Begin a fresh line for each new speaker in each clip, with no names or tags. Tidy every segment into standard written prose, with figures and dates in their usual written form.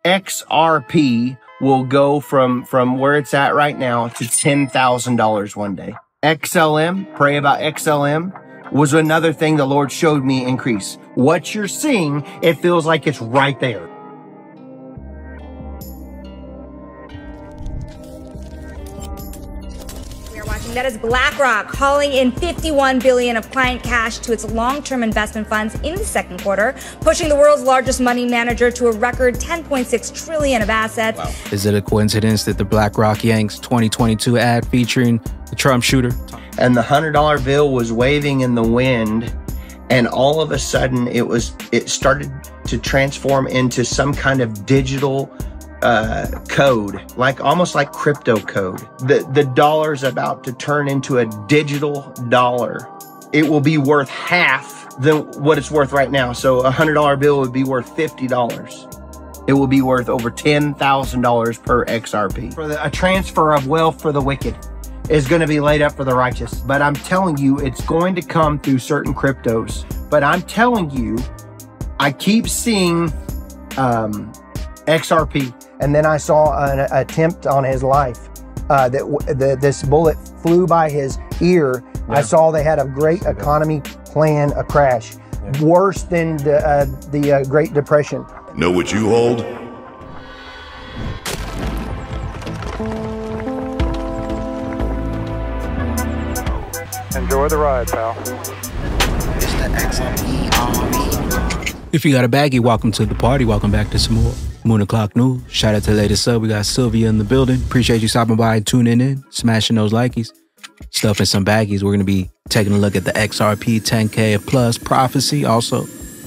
XRP will go from where it's at right now to $10,000 one day. XLM, pray about XLM, was another thing the Lord showed me increase. What you're seeing, it feels like it's right there.
That is BlackRock hauling in $51 billion of client cash to its long-term investment funds in the second quarter, pushing the world's largest money manager to a record $10.6 trillion of assets.
Wow. Is it a coincidence that the BlackRock Yanks 2022 ad featuring the Trump shooter?
And the $100 bill was waving in the wind, and all of a sudden it started to transform into some kind of digital code, almost like crypto code. The dollar's about to turn into a digital dollar. It will be worth half than what it's worth right now. So a $100 bill would be worth $50. It will be worth over $10,000 per XRP. For a transfer of wealth for the wicked is going to be laid up for the righteous. But I'm telling you, it's going to come through certain cryptos. But I'm telling you, I keep seeing XRP. And then I saw an attempt on his life. This bullet flew by his ear. Yeah. I saw they had a great economy plan, a crash. Yeah. Worse than the Great Depression.
Know what you hold?
Enjoy the ride, pal.
It's the XRP Army. If you got a baggie, welcome to the party. Welcome back to some more Moon O'Clock News. Shout out to the latest sub. We got Sylvia in the building. Appreciate you stopping by and tuning in, smashing those likies, stuffing some baggies. We're going to be taking a look at the XRP 10K plus prophecy. Also,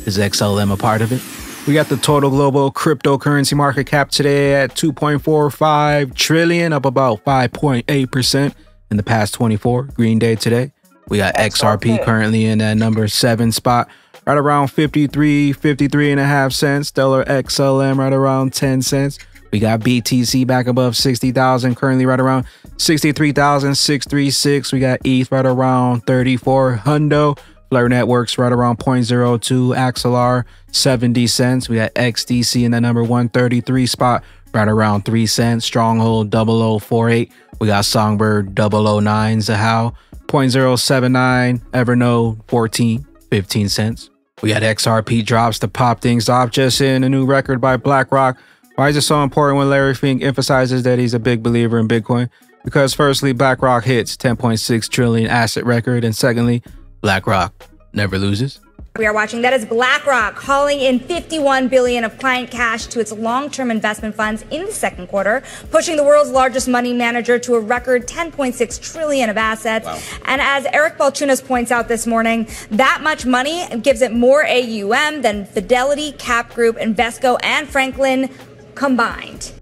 is XLM a part of it? We got the total global cryptocurrency market cap today at 2.45 trillion, up about 5.8% in the past 24. Green day today. We got XRP currently in that number 7 spot. Right around 53 and a half cents. Stellar XLM right around 10 cents. We got BTC back above 60,000, currently right around 63,636. We got ETH right around 34 hundo. Flare Networks right around 0.02. XLR 70 cents. We got XDC in the number 133 spot, right around 3 cents. Stronghold 0048. We got Songbird 009. Zahao 0.079. Evernote 15 cents. We got XRP drops to pop things off, just in a new record by BlackRock. Why is it so important when Larry Fink emphasizes that he's a big believer in Bitcoin? Because firstly, BlackRock hits 10.6 trillion asset record, and secondly, BlackRock never loses.
We are watching. That is BlackRock hauling in $51 billion of client cash to its long-term investment funds in the second quarter, pushing the world's largest money manager to a record $10.6 trillion of assets. Wow. And as Eric Balchunas points out this morning, that much money gives it more AUM than Fidelity, Cap Group, Invesco, and Franklin combined.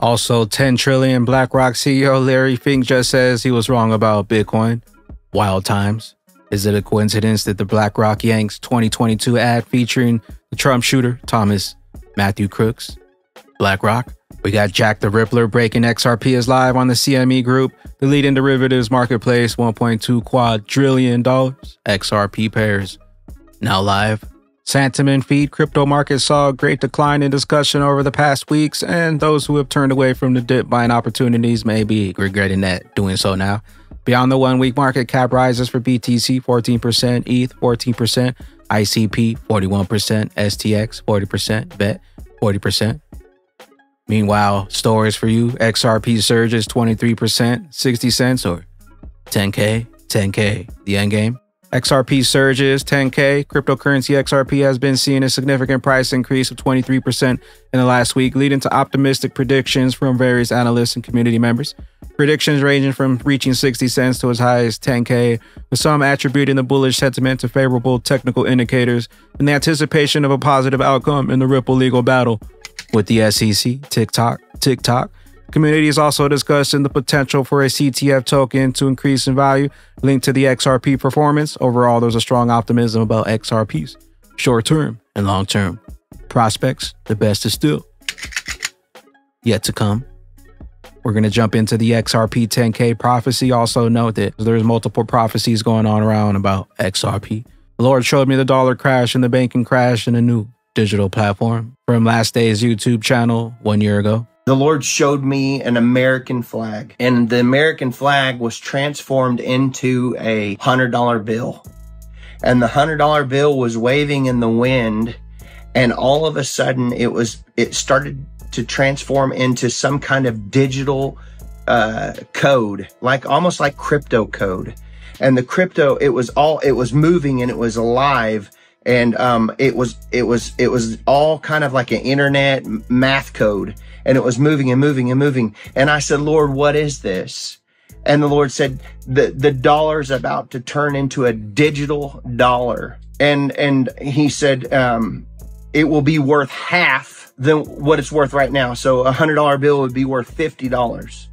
Also, 10 trillion. BlackRock CEO Larry Fink just says he was wrong about Bitcoin. Wild times. Is it a coincidence that the BlackRock Yanks 2022 ad featuring the Trump shooter, Thomas Matthew Crooks? BlackRock. We got Jack the Rippler breaking XRP is live on the CME Group, the leading derivatives marketplace, $1.2 quadrillion. XRP pairs now live. Sentiment feed. Crypto markets saw a great decline in discussion over the past weeks, and those who have turned away from the dip buying opportunities may be regretting that doing so now. Beyond the 1 week market cap rises for BTC 14%, ETH 14%, ICP 41%, STX 40%, BET 40%. Meanwhile, stories for you, XRP surges 23%, 60 cents or 10K, the end game. XRP surges 10K. Cryptocurrency XRP has been seeing a significant price increase of 23% in the last week, leading to optimistic predictions from various analysts and community members. Predictions ranging from reaching 60 cents to as high as 10K, with some attributing the bullish sentiment to favorable technical indicators and the anticipation of a positive outcome in the Ripple legal battle with the SEC, TikTok. Community is also discussing the potential for a CTF token to increase in value linked to the XRP performance. Overall, there's a strong optimism about XRP's short-term and long-term prospects. The best is still yet to come. We're going to jump into the XRP 10K prophecy. Also note that there's multiple prophecies going on around about XRP. The Lord showed me the dollar crash and the banking crash in a new digital platform from Last Day's YouTube channel 1 year ago.
The Lord showed me an American flag, and the American flag was transformed into a $100 bill. And the $100 bill was waving in the wind, and all of a sudden it started to transform into some kind of digital code, like almost like crypto code. And the crypto, it was moving and it was alive. And it was all kind of like an internet math code, and it was moving and moving and moving. And I said, Lord, what is this? And the Lord said, the dollar's about to turn into a digital dollar. And he said, it will be worth half than what it's worth right now. So a $100 bill would be worth $50.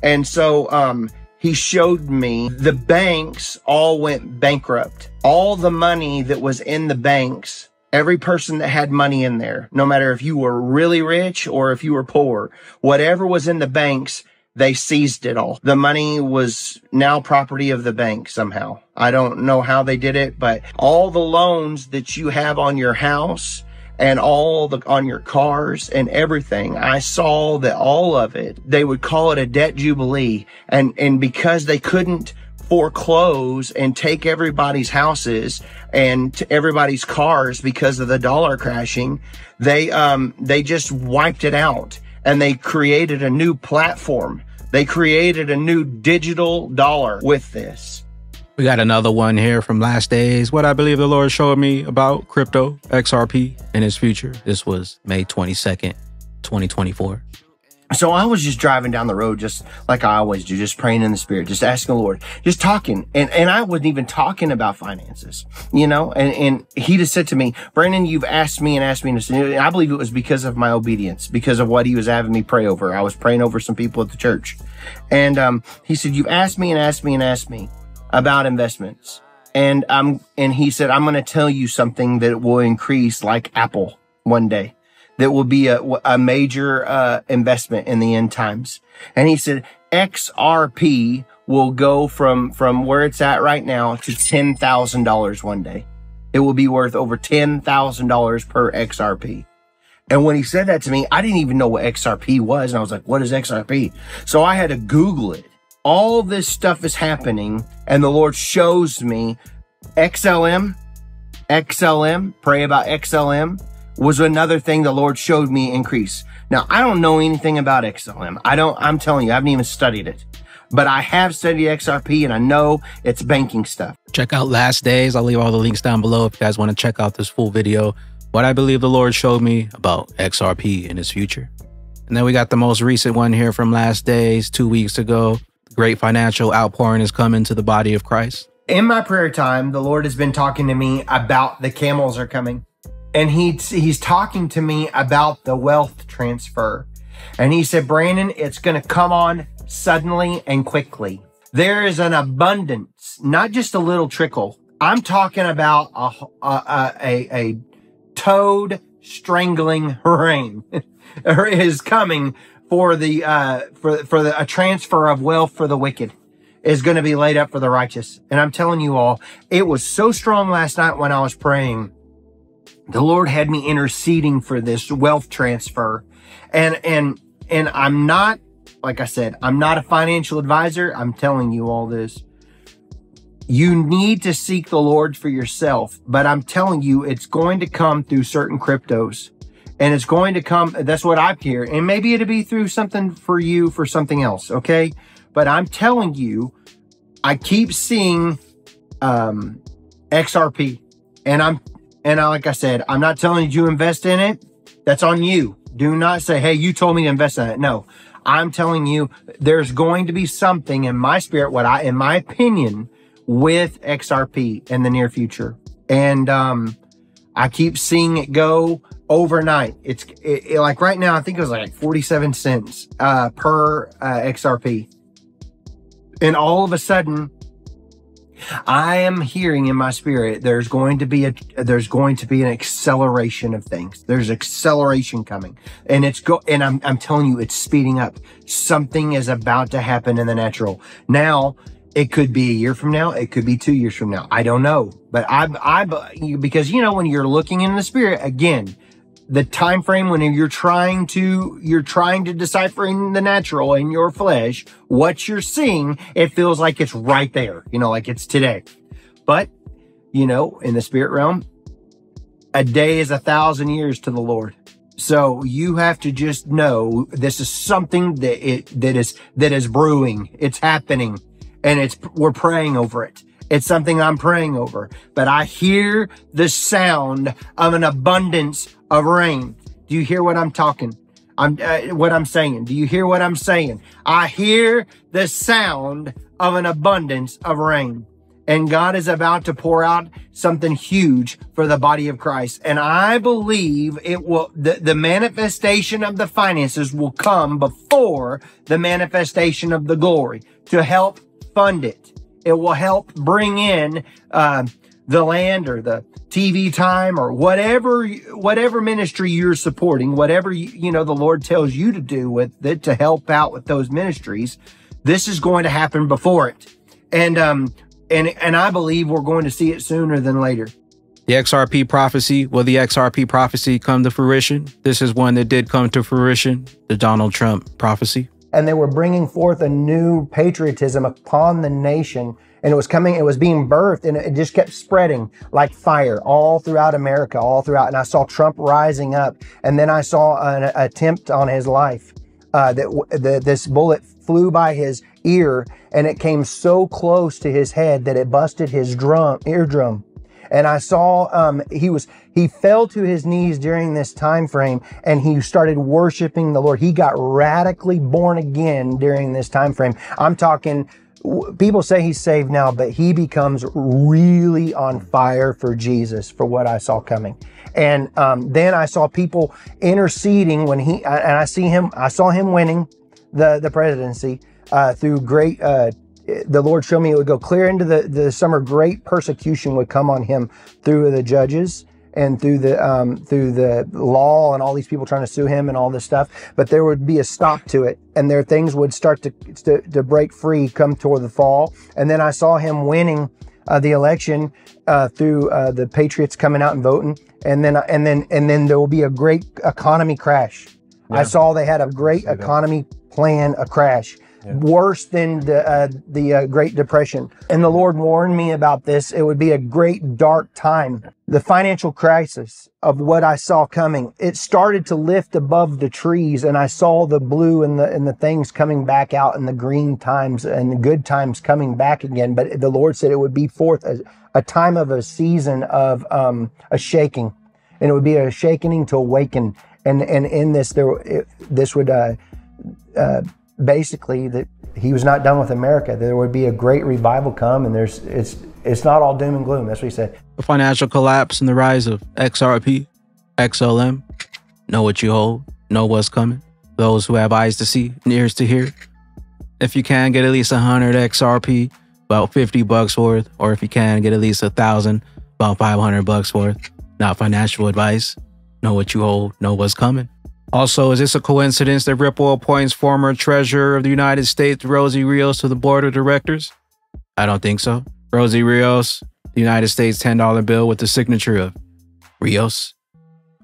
And so, he showed me the banks all went bankrupt. All the money that was in the banks, every person that had money in there, no matter if you were really rich or if you were poor, whatever was in the banks, they seized it all. The money was now property of the bank somehow. I don't know how they did it, but all the loans that you have on your house and on your cars and everything, I saw that all of it, they would call it a debt jubilee. And because they couldn't foreclose and take everybody's houses and everybody's cars because of the dollar crashing, they just wiped it out, and they created a new platform. They created a new digital dollar with this.
We got another one here from Last Days. What I believe the Lord showed me about crypto, XRP, and its future. This was May 22nd, 2024.
So I was just driving down the road, just like I always do, just praying in the Spirit, just asking the Lord, just talking. And I wasn't even talking about finances, you know, and he just said to me, Brandon, you've asked me and asked me. And I believe it was because of my obedience, because of what he was having me pray over. I was praying over some people at the church. And he said, you've asked me and asked me and asked me about investments. And he said, I'm going to tell you something that will increase like Apple one day. That will be a major investment in the end times. And he said, XRP will go from where it's at right now to $10,000 one day. It will be worth over $10,000 per XRP. And when he said that to me, I didn't even know what XRP was. And I was like, what is XRP? So I had to Google it. All this stuff is happening, and the Lord shows me XLM, pray about XLM, was another thing the Lord showed me increase. Now, I don't know anything about XLM. I'm telling you, I haven't even studied it. But I have studied XRP, and I know it's banking stuff.
Check out Last Days. I'll leave all the links down below if you guys want to check out this full video. What I believe the Lord showed me about XRP and its future. And then we got the most recent one here from Last Days, 2 weeks ago. Great financial outpouring is coming to the body of Christ.
In my prayer time, the Lord has been talking to me about the camels are coming. And he's talking to me about the wealth transfer. And he said, Brandon, it's going to come on suddenly and quickly. There is an abundance, not just a little trickle. I'm talking about a toad strangling rain is coming for a transfer of wealth for the wicked is going to be laid up for the righteous. And I'm telling you all, it was so strong last night when I was praying. The Lord had me interceding for this wealth transfer. And I'm not, like I said, I'm not a financial advisor. I'm telling you all this. You need to seek the Lord for yourself, but I'm telling you, it's going to come through certain cryptos. And it's going to come, that's what I hear. And maybe it'll be through something for you for something else, okay? But I'm telling you, I keep seeing XRP. And like I said, I'm not telling you to invest in it. That's on you. Do not say, hey, you told me to invest in it. No, I'm telling you, there's going to be something in my spirit, in my opinion, with XRP in the near future. And I keep seeing it go overnight. It's like right now, I think it was like 47 cents per XRP. And all of a sudden, I am hearing in my spirit, there's going to be an acceleration of things. There's acceleration coming, and I'm telling you, it's speeding up. Something is about to happen in the natural. Now, it could be a year from now. It could be 2 years from now. I don't know, but because when you're looking in the spirit, again, the time frame when you're trying to decipher in the natural, in your flesh, what you're seeing, it feels like it's right there, like it's today. But, in the spirit realm, a day is 1,000 years to the Lord. So you have to just know this is something that is brewing. It's happening, and we're praying over it. It's something I'm praying over. But I hear the sound of an abundance of rain. Do you hear what I'm talking? What I'm saying? Do you hear what I'm saying? I hear the sound of an abundance of rain. And God is about to pour out something huge for the body of Christ. And I believe the manifestation of the finances will come before the manifestation of the glory to help fund it. It will help bring in the land or the TV time or whatever ministry you're supporting, whatever the Lord tells you to do with it to help out with those ministries. This is going to happen before it. And I believe we're going to see it sooner than later.
The XRP prophecy, will the XRP prophecy come to fruition? This is one that did come to fruition, the Donald Trump prophecy.
And they were bringing forth a new patriotism upon the nation. And it was being birthed, and it just kept spreading like fire all throughout America, And I saw Trump rising up. And then I saw an attempt on his life. This bullet flew by his ear, and it came so close to his head that it busted his eardrum. And I saw he fell to his knees during this time frame, and he started worshiping the Lord. He got radically born again during this time frame. I'm talking, people say he's saved now, but he becomes really on fire for Jesus, for what I saw coming. And then I saw people interceding I saw him winning the presidency through great. The Lord showed me it would go clear into the summer. Great persecution would come on him through the judges and through the law and all these people trying to sue him and all this stuff. But there would be a stop to it, and things would start to break free come toward the fall. And then I saw him winning the election through the Patriots coming out and voting. And then there will be a great economy crash. Yeah. I saw they had a great economy plan, a crash. Yeah. Worse than the Great Depression. And the Lord warned me about this. It would be a great dark time. The financial crisis of what I saw coming, it started to lift above the trees, and I saw the blue and the things coming back out, and the green times and the good times coming back again. But the Lord said it would be forth a time of a season of a shaking, and it would be a shaking to awaken. And in this, this would basically that he was not done with America. There would be a great revival come, and it's not all doom and gloom. That's what he said.
The financial collapse and the rise of XRP, XLM. Know what you hold, know what's coming. Those who have eyes to see and ears to hear. If you can get at least 100 XRP, about $50 worth, or if you can get at least 1,000, about $500 worth. Not financial advice. Know what you hold, know what's coming. Also, is this a coincidence that Ripple appoints former Treasurer of the United States, Rosie Rios, to the board of directors? I don't think so. Rosie Rios, the United States $10 bill with the signature of Rios.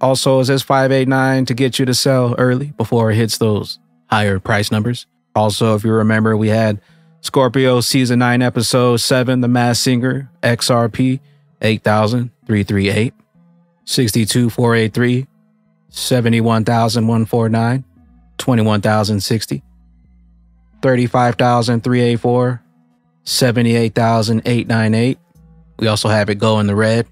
Also, is this 589 to get you to sell early before it hits those higher price numbers? Also, if you remember, we had Scorpio Season 9, Episode 7, The Masked Singer, XRP, 8,338, 62,483, 71,149, 21,060, 35,384, 78,898. We also have it go in the red.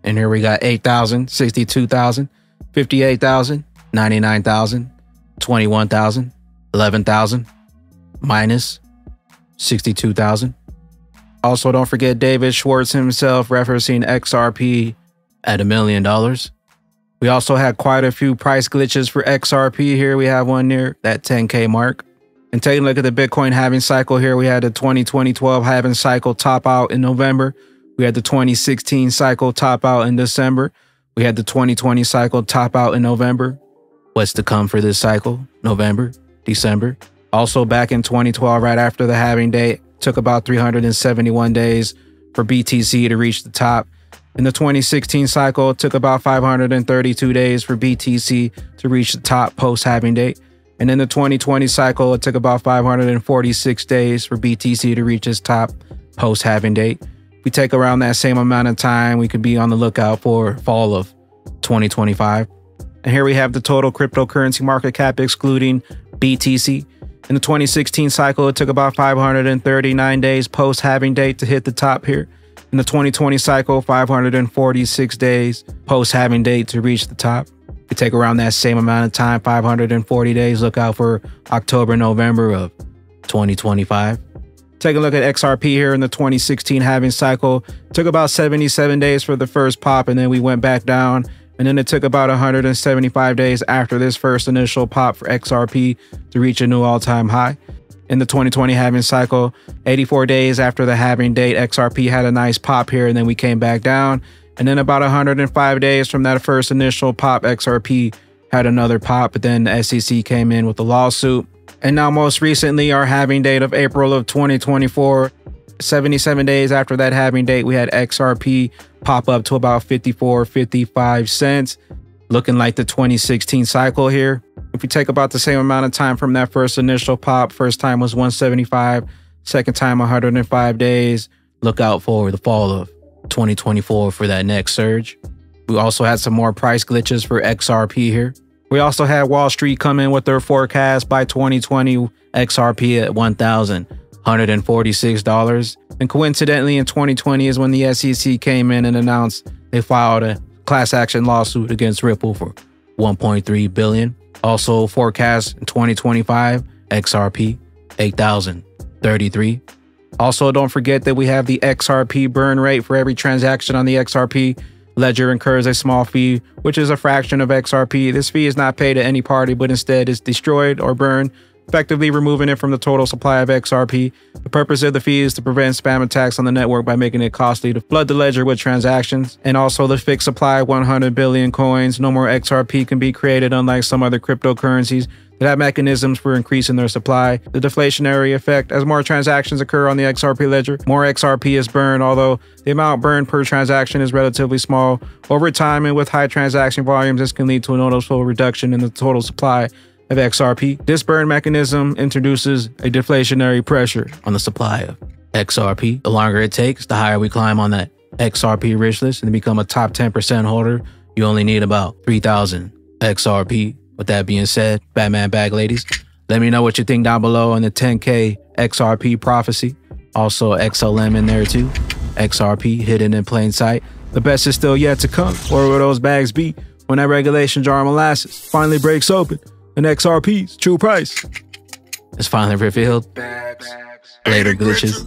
And here we got 8,000, 62,000, 58,000, 99,000, 21,000, 11,000, minus 62,000. Also, don't forget David Schwartz himself referencing XRP at $1 million. We also had quite a few price glitches for XRP here. We have one near that 10K mark. And taking a look at the Bitcoin halving cycle here, we had the 2012 halving cycle top out in November. We had the 2016 cycle top out in December. We had the 2020 cycle top out in November. What's to come for this cycle? November, December. Also back in 2012, right after the halving date, took about 371 days for BTC to reach the top. In the 2016 cycle, it took about 532 days for BTC to reach the top post-halving date. And in the 2020 cycle, it took about 546 days for BTC to reach its top post-halving date. If we take around that same amount of time, we could be on the lookout for fall of 2025. And here we have the total cryptocurrency market cap excluding BTC. In the 2016 cycle, it took about 539 days post-halving date to hit the top here. In the 2020 cycle, 546 days post-halving date to reach the top. If we take around that same amount of time, 540 days, look out for October, November of 2025. Take a look at XRP here in the 2016 halving cycle. It took about 77 days for the first pop, and then we went back down. And then it took about 175 days after this first initial pop for XRP to reach a new all-time high. In the 2020 halving cycle, 84 days after the halving date, XRP had a nice pop here, and then we came back down. And then about 105 days from that first initial pop, XRP had another pop, but then the SEC came in with a lawsuit. And now most recently, our halving date of April of 2024, 77 days after that halving date, we had XRP pop up to about 55 cents, looking like the 2016 cycle here. If we take about the same amount of time from that first initial pop, first time was 175, second time 105 days. Look out for the fall of 2024 for that next surge. We also had some more price glitches for XRP here. We also had Wall Street come in with their forecast by 2020, XRP at $1,146. And coincidentally, in 2020 is when the SEC came in and announced they filed a class action lawsuit against Ripple for $1.3 billion. Also forecast in 2025, XRP 8,033. Also, don't forget that we have the XRP burn rate. For every transaction on the XRP ledger incurs a small fee, which is a fraction of XRP. This fee is not paid to any party, but instead is destroyed or burned, effectively removing it from the total supply of XRP. The purpose of the fee is to prevent spam attacks on the network by making it costly to flood the ledger with transactions. And also the fixed supply of 100 billion coins. No more XRP can be created, unlike some other cryptocurrencies that have mechanisms for increasing their supply. The deflationary effect: as more transactions occur on the XRP ledger, more XRP is burned, although the amount burned per transaction is relatively small. Over time and with high transaction volumes, this can lead to a noticeable reduction in the total supply of XRP. This burn mechanism introduces a deflationary pressure on the supply of XRP. The longer it takes, the higher we climb on that XRP rich list and to become a top 10% holder. You only need about 3,000 XRP. With that being said, Batman bag ladies, let me know what you think down below on the 10K XRP prophecy. Also XLM in there too. XRP hidden in plain sight. The best is still yet to come. Where will those bags be when that regulation jar of molasses finally breaks open and XRP's true price is finally revealed? Later, glitches.